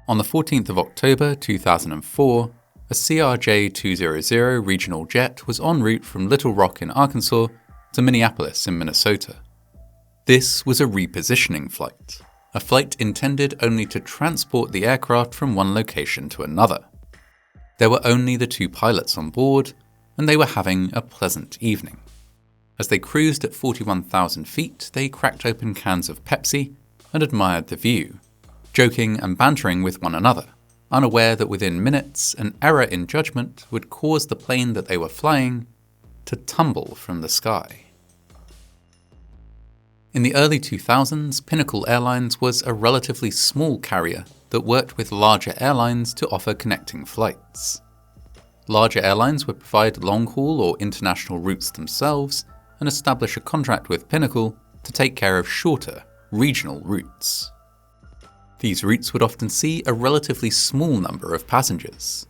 On the 14th of October 2004, a CRJ-200 regional jet was en route from Little Rock in Arkansas to Minneapolis in Minnesota. This was a repositioning flight, a flight intended only to transport the aircraft from one location to another. There were only the two pilots on board, and they were having a pleasant evening. As they cruised at 41,000 feet, they cracked open cans of Pepsi and admired the view, joking and bantering with one another, unaware that within minutes an error in judgment would cause the plane that they were flying to tumble from the sky. In the early 2000s, Pinnacle Airlines was a relatively small carrier that worked with larger airlines to offer connecting flights. Larger airlines would provide long-haul or international routes themselves and establish a contract with Pinnacle to take care of shorter, regional routes. These routes would often see a relatively small number of passengers.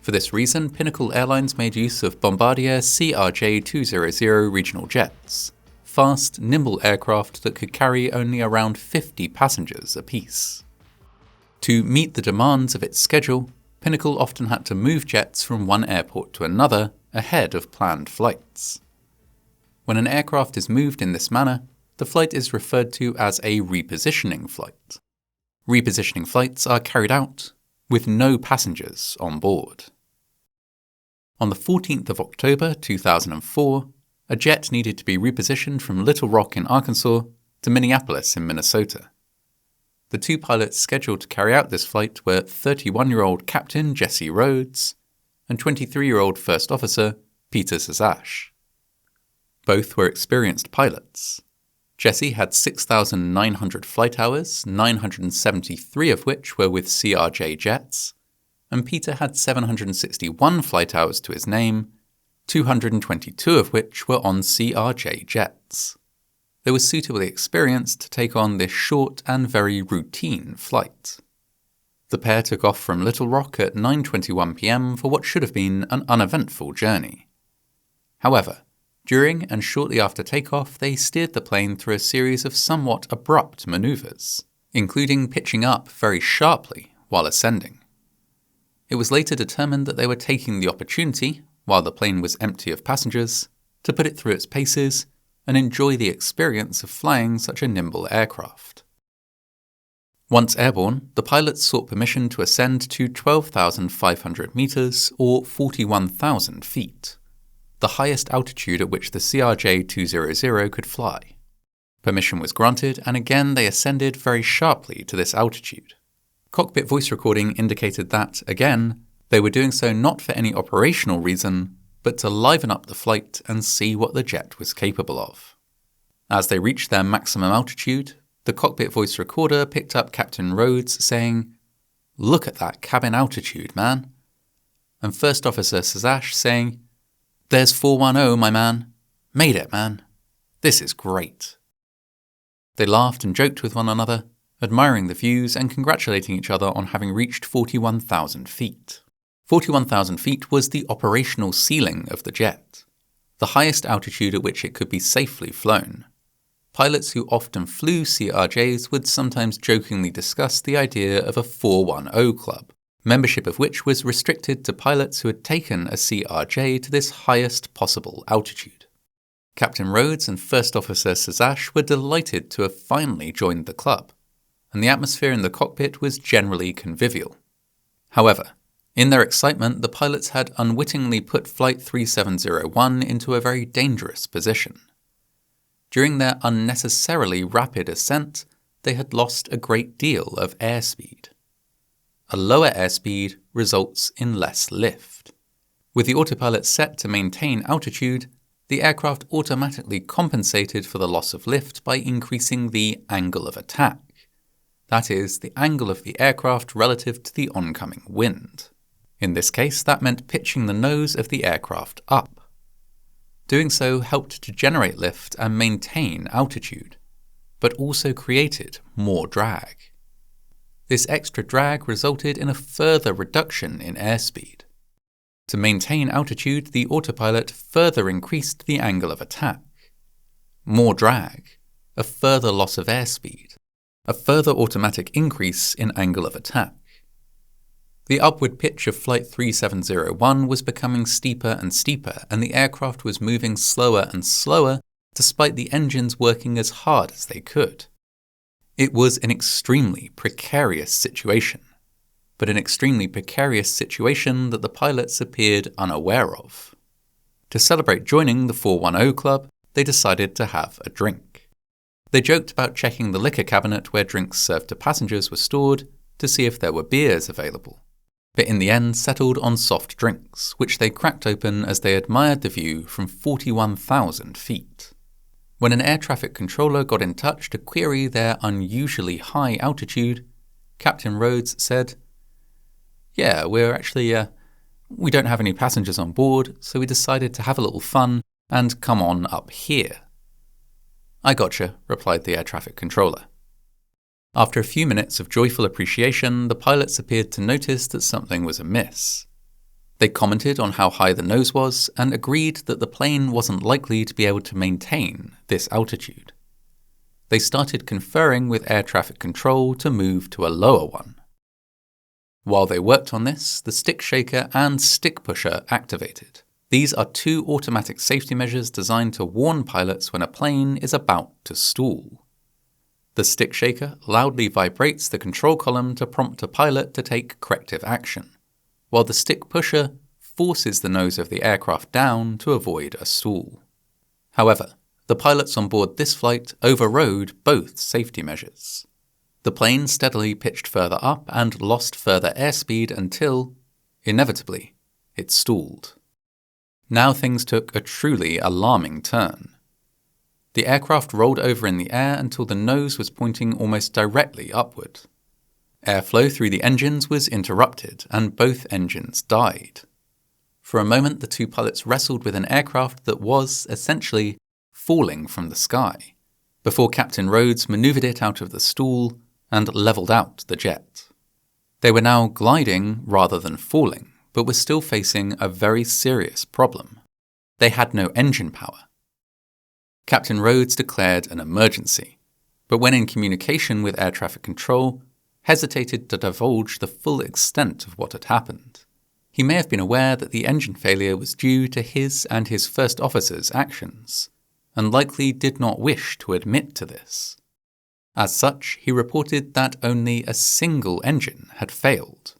For this reason, Pinnacle Airlines made use of Bombardier CRJ-200 regional jets, fast, nimble aircraft that could carry only around 50 passengers apiece. To meet the demands of its schedule, Pinnacle often had to move jets from one airport to another ahead of planned flights. When an aircraft is moved in this manner, the flight is referred to as a repositioning flight. Repositioning flights are carried out with no passengers on board. On the 14th of October 2004, a jet needed to be repositioned from Little Rock in Arkansas to Minneapolis in Minnesota. The two pilots scheduled to carry out this flight were 31-year-old Captain Jesse Rhodes and 23-year-old First Officer Peter Sazash. Both were experienced pilots. Jesse had 6,900 flight hours, 973 of which were with CRJ jets, and Peter had 761 flight hours to his name, 222 of which were on CRJ jets. They were suitably experienced to take on this short and very routine flight. The pair took off from Little Rock at 9:21 p.m. for what should have been an uneventful journey. However, during and shortly after takeoff, they steered the plane through a series of somewhat abrupt maneuvers, including pitching up very sharply while ascending. It was later determined that they were taking the opportunity, while the plane was empty of passengers, to put it through its paces and enjoy the experience of flying such a nimble aircraft. Once airborne, the pilots sought permission to ascend to 12,500 meters or 41,000 feet, the highest altitude at which the CRJ-200 could fly. Permission was granted, and again they ascended very sharply to this altitude. Cockpit voice recording indicated that, again, they were doing so not for any operational reason, but to liven up the flight and see what the jet was capable of. As they reached their maximum altitude, the cockpit voice recorder picked up Captain Rhodes saying, "Look at that cabin altitude, man," and First Officer Sazash saying, "There's 410, my man. Made it, man. This is great." They laughed and joked with one another, admiring the views and congratulating each other on having reached 41,000 feet. 41,000 feet was the operational ceiling of the jet, the highest altitude at which it could be safely flown. Pilots who often flew CRJs would sometimes jokingly discuss the idea of a 410 club, membership of which was restricted to pilots who had taken a CRJ to this highest possible altitude. Captain Rhodes and First Officer Sazash were delighted to have finally joined the club, and the atmosphere in the cockpit was generally convivial. However, in their excitement, the pilots had unwittingly put Flight 3701 into a very dangerous position. During their unnecessarily rapid ascent, they had lost a great deal of airspeed. A lower airspeed results in less lift. With the autopilot set to maintain altitude, the aircraft automatically compensated for the loss of lift by increasing the angle of attack. That is, the angle of the aircraft relative to the oncoming wind. In this case, that meant pitching the nose of the aircraft up. Doing so helped to generate lift and maintain altitude, but also created more drag. This extra drag resulted in a further reduction in airspeed. To maintain altitude, the autopilot further increased the angle of attack. More drag, a further loss of airspeed, a further automatic increase in angle of attack. The upward pitch of Flight 3701 was becoming steeper and steeper, and the aircraft was moving slower and slower, despite the engines working as hard as they could. It was an extremely precarious situation, but an extremely precarious situation that the pilots appeared unaware of. To celebrate joining the 410 Club, they decided to have a drink. They joked about checking the liquor cabinet where drinks served to passengers were stored to see if there were beers available, but in the end settled on soft drinks, which they cracked open as they admired the view from 41,000 feet. When an air traffic controller got in touch to query their unusually high altitude, Captain Rhodes said, "Yeah, we don't have any passengers on board, so we decided to have a little fun and come on up here." "I gotcha," replied the air traffic controller. After a few minutes of joyful appreciation, the pilots appeared to notice that something was amiss. They commented on how high the nose was and agreed that the plane wasn't likely to be able to maintain this altitude. They started conferring with air traffic control to move to a lower one. While they worked on this, the stick shaker and stick pusher activated. These are two automatic safety measures designed to warn pilots when a plane is about to stall. The stick shaker loudly vibrates the control column to prompt a pilot to take corrective action, while the stick pusher forces the nose of the aircraft down to avoid a stall. However, the pilots on board this flight overrode both safety measures. The plane steadily pitched further up and lost further airspeed until, inevitably, it stalled. Now things took a truly alarming turn. The aircraft rolled over in the air until the nose was pointing almost directly upward. Airflow through the engines was interrupted, and both engines died. For a moment, the two pilots wrestled with an aircraft that was, essentially, falling from the sky, before Captain Rhodes maneuvered it out of the stall and leveled out the jet. They were now gliding rather than falling, but were still facing a very serious problem. They had no engine power. Captain Rhodes declared an emergency, but when in communication with air traffic control, hesitated to divulge the full extent of what had happened. He may have been aware that the engine failure was due to his and his first officer's actions, and likely did not wish to admit to this. As such, he reported that only a single engine had failed.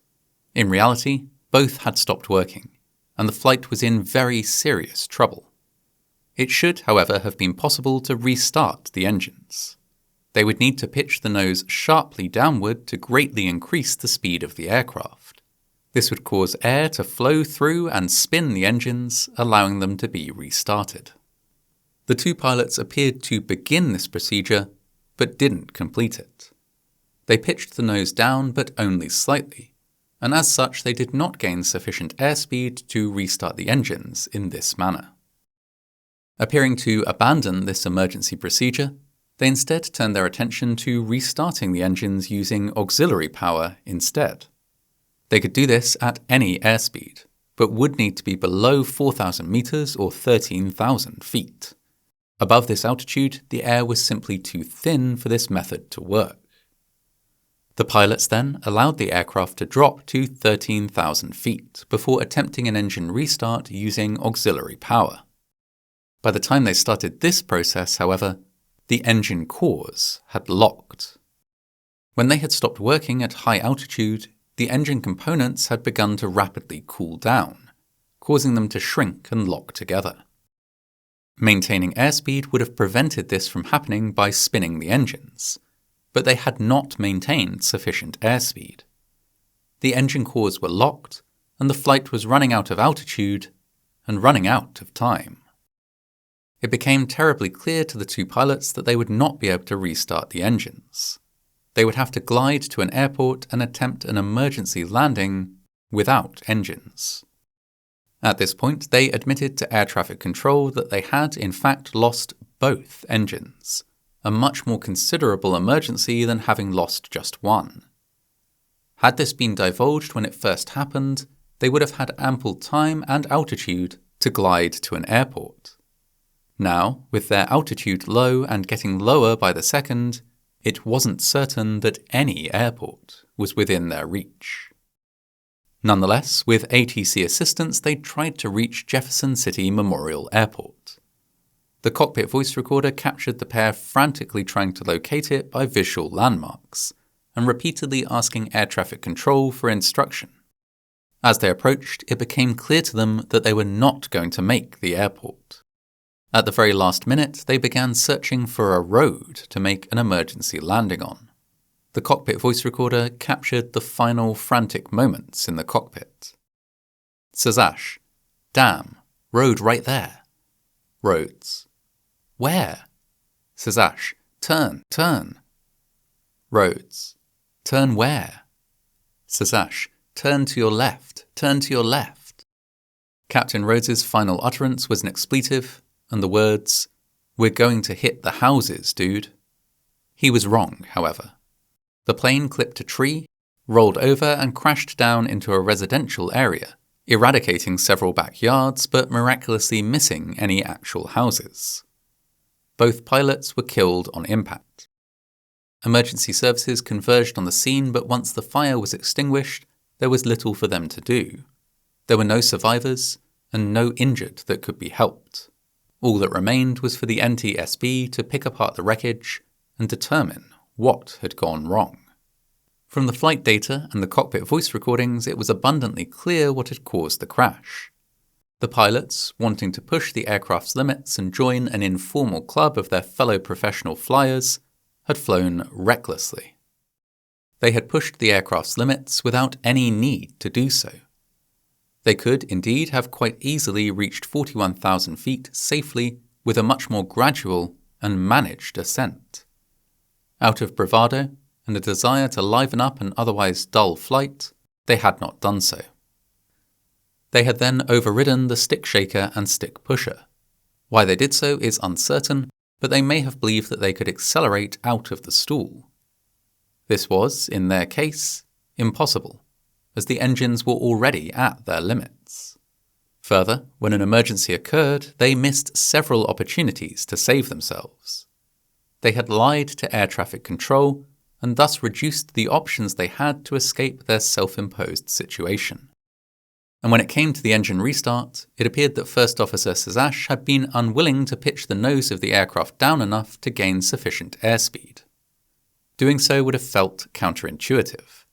In reality, both had stopped working, and the flight was in very serious trouble. It should, however, have been possible to restart the engines. They would need to pitch the nose sharply downward to greatly increase the speed of the aircraft. This would cause air to flow through and spin the engines, allowing them to be restarted. The two pilots appeared to begin this procedure, but didn't complete it. They pitched the nose down, but only slightly, and as such they did not gain sufficient airspeed to restart the engines in this manner. Appearing to abandon this emergency procedure, they instead turned their attention to restarting the engines using auxiliary power instead. They could do this at any airspeed, but would need to be below 4,000 meters or 13,000 feet. Above this altitude, the air was simply too thin for this method to work. The pilots then allowed the aircraft to drop to 13,000 feet before attempting an engine restart using auxiliary power. By the time they started this process, however, the engine cores had locked. When they had stopped working at high altitude, the engine components had begun to rapidly cool down, causing them to shrink and lock together. Maintaining airspeed would have prevented this from happening by spinning the engines, but they had not maintained sufficient airspeed. The engine cores were locked, and the flight was running out of altitude and running out of time. It became terribly clear to the two pilots that they would not be able to restart the engines. They would have to glide to an airport and attempt an emergency landing without engines. At this point, they admitted to air traffic control that they had in fact lost both engines, a much more considerable emergency than having lost just one. Had this been divulged when it first happened, they would have had ample time and altitude to glide to an airport. Now, with their altitude low and getting lower by the second, it wasn't certain that any airport was within their reach. Nonetheless, with ATC assistance, they tried to reach Jefferson City Memorial Airport. The cockpit voice recorder captured the pair frantically trying to locate it by visual landmarks, and repeatedly asking air traffic control for instruction. As they approached, it became clear to them that they were not going to make the airport. At the very last minute, they began searching for a road to make an emergency landing on. The cockpit voice recorder captured the final frantic moments in the cockpit. Sazash, damn, road right there. Roads. Where? Sazash, turn. Roads. Turn where? Sazash, turn to your left. Captain Rhodes's final utterance was an expletive, and the words, "We're going to hit the houses, dude." He was wrong, however. The plane clipped a tree, rolled over and crashed down into a residential area, eradicating several backyards but miraculously missing any actual houses. Both pilots were killed on impact. Emergency services converged on the scene, but once the fire was extinguished, there was little for them to do. There were no survivors and no injured that could be helped. All that remained was for the NTSB to pick apart the wreckage and determine what had gone wrong. From the flight data and the cockpit voice recordings, it was abundantly clear what had caused the crash. The pilots, wanting to push the aircraft's limits and join an informal club of their fellow professional flyers, had flown recklessly. They had pushed the aircraft's limits without any need to do so. They could indeed have quite easily reached 41,000 feet safely with a much more gradual and managed ascent. Out of bravado and a desire to liven up an otherwise dull flight, they had not done so. They had then overridden the stick shaker and stick pusher. Why they did so is uncertain, but they may have believed that they could accelerate out of the stall. This was, in their case, impossible, as the engines were already at their limits. Further, when an emergency occurred, they missed several opportunities to save themselves. They had lied to air traffic control and thus reduced the options they had to escape their self-imposed situation. And when it came to the engine restart, it appeared that First Officer Sazash had been unwilling to pitch the nose of the aircraft down enough to gain sufficient airspeed. Doing so would have felt counterintuitive.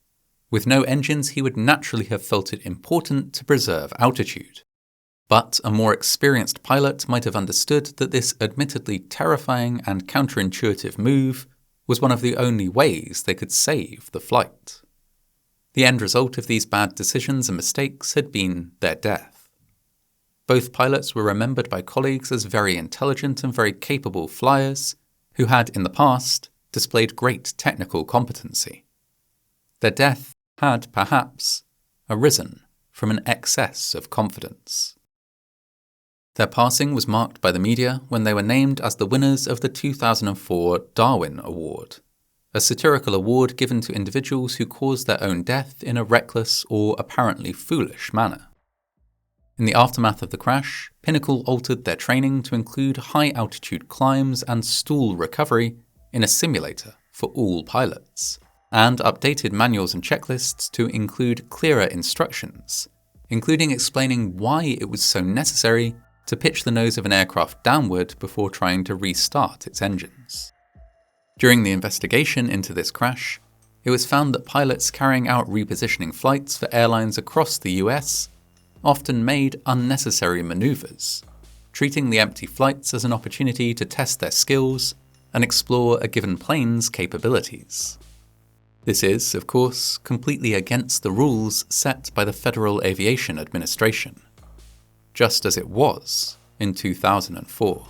With no engines, he would naturally have felt it important to preserve altitude. But a more experienced pilot might have understood that this admittedly terrifying and counterintuitive move was one of the only ways they could save the flight. The end result of these bad decisions and mistakes had been their death. Both pilots were remembered by colleagues as very intelligent and very capable flyers who had, in the past, displayed great technical competency. Their death had, perhaps, arisen from an excess of confidence. Their passing was marked by the media when they were named as the winners of the 2004 Darwin Award, a satirical award given to individuals who caused their own death in a reckless or apparently foolish manner. In the aftermath of the crash, Pinnacle altered their training to include high-altitude climbs and stall recovery in a simulator for all pilots, and updated manuals and checklists to include clearer instructions, including explaining why it was so necessary to pitch the nose of an aircraft downward before trying to restart its engines. During the investigation into this crash, it was found that pilots carrying out repositioning flights for airlines across the US often made unnecessary maneuvers, treating the empty flights as an opportunity to test their skills and explore a given plane's capabilities. This is, of course, completely against the rules set by the Federal Aviation Administration, just as it was in 2004.